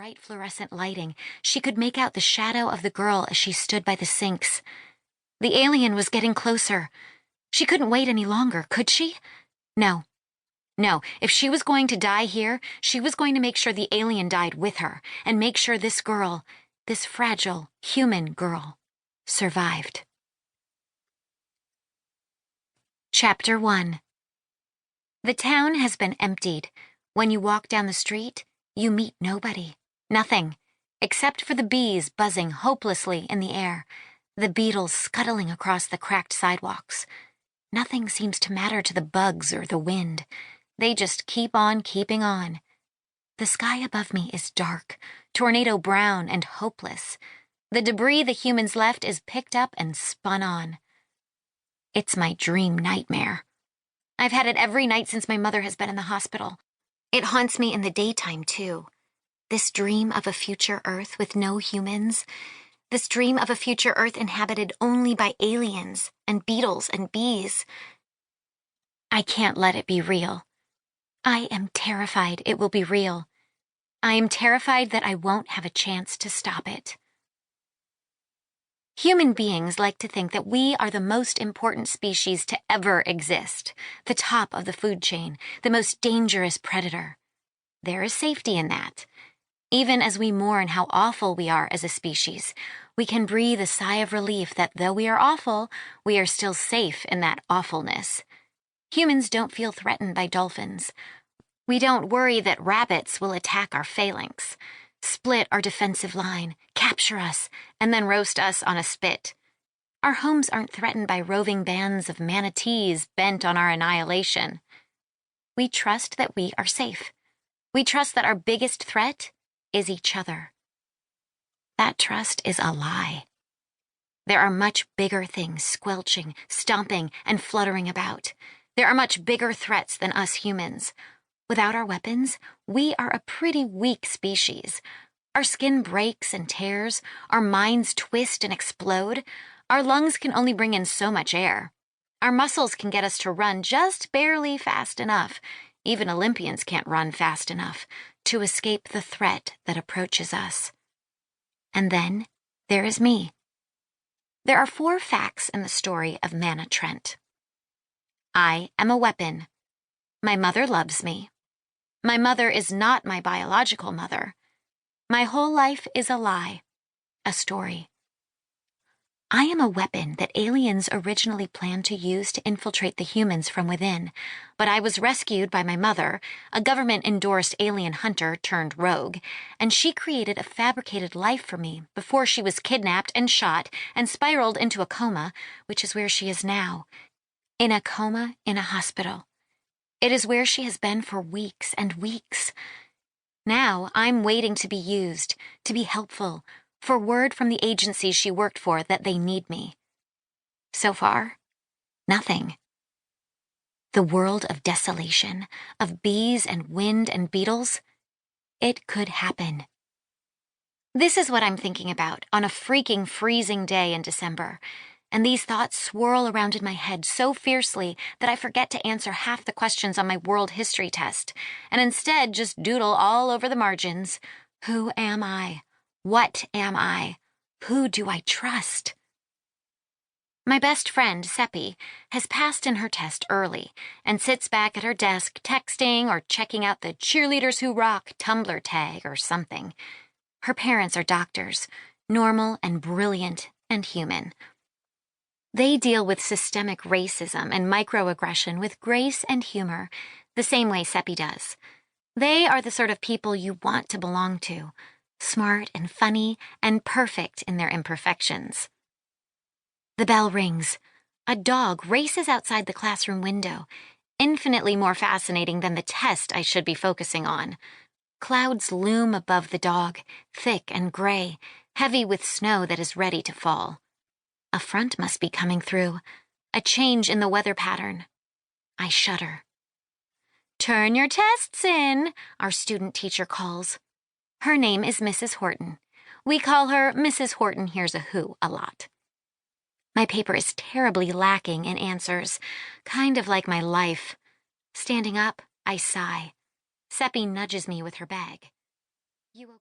bright fluorescent lighting, she could make out the shadow of the girl as she stood by the sinks. The alien was getting closer. She couldn't wait any longer, could she? No. No, if she was going to die here, she was going to make sure the alien died with her, and make sure this girl, this fragile, human girl, survived. Chapter 1. The town has been emptied. When you walk down the street, you meet nobody, nothing, except for the bees buzzing hopelessly in the air, the beetles scuttling across the cracked sidewalks. Nothing seems to matter to the bugs or the wind. They just keep on keeping on. The sky above me is dark, tornado brown and hopeless. The debris the humans left is picked up and spun on. It's my dream nightmare. I've had it every night since my mother has been in the hospital. It haunts me in the daytime, too. This dream of a future Earth with no humans. This dream of a future Earth inhabited only by aliens and beetles and bees. I can't let it be real. I am terrified it will be real. I am terrified that I won't have a chance to stop it. Human beings like to think that we are the most important species to ever exist, the top of the food chain, the most dangerous predator. There is safety in that. Even as we mourn how awful we are as a species, we can breathe a sigh of relief that though we are awful, we are still safe in that awfulness. Humans don't feel threatened by dolphins. We don't worry that rabbits will attack our phalanx, split our defensive line, capture us, and then roast us on a spit. Our homes aren't threatened by roving bands of manatees bent on our annihilation. We trust that we are safe. We trust that our biggest threat is each other. That trust is a lie. There are much bigger things squelching, stomping, and fluttering about. There are much bigger threats than us humans. Without our weapons, we are a pretty weak species. Our skin breaks and tears, our minds twist and explode, our lungs can only bring in so much air. Our muscles can get us to run just barely fast enough. Even Olympians can't run fast enough to escape the threat that approaches us. And then there is me. There are 4 facts in the story of Mana Trent. I am a weapon. My mother loves me. My mother is not my biological mother. My whole life is a lie, a story. I am a weapon that aliens originally planned to use to infiltrate the humans from within, but I was rescued by my mother, a government-endorsed alien hunter turned rogue, and she created a fabricated life for me before she was kidnapped and shot and spiraled into a coma, which is where she is now. In a coma in a hospital. It is where she has been for weeks and weeks. Now I'm waiting to be used, to be helpful, for word from the agency she worked for that they need me. So far, nothing. The world of desolation, of bees and wind and beetles, it could happen. This is what I'm thinking about on a freaking freezing day in December. And these thoughts swirl around in my head so fiercely that I forget to answer half the questions on my world history test, and instead just doodle all over the margins. Who am I? What am I? Who do I trust? My best friend, Seppie, has passed in her test early and sits back at her desk texting or checking out the Cheerleaders Who Rock Tumblr tag or something. Her parents are doctors, normal and brilliant and human. They deal with systemic racism and microaggression with grace and humor, the same way Seppie does. They are the sort of people you want to belong to, smart and funny and perfect in their imperfections. The bell rings. A dog races outside the classroom window, infinitely more fascinating than the test I should be focusing on. Clouds loom above the dog, thick and gray, heavy with snow that is ready to fall. A front must be coming through, a change in the weather pattern. I shudder. "Turn your tests in," our student teacher calls. Her name is Mrs. Horton. We call her Mrs. Horton Here's a Who a lot. My paper is terribly lacking in answers, kind of like my life. Standing up, I sigh. Seppie nudges me with her bag. "You okay?"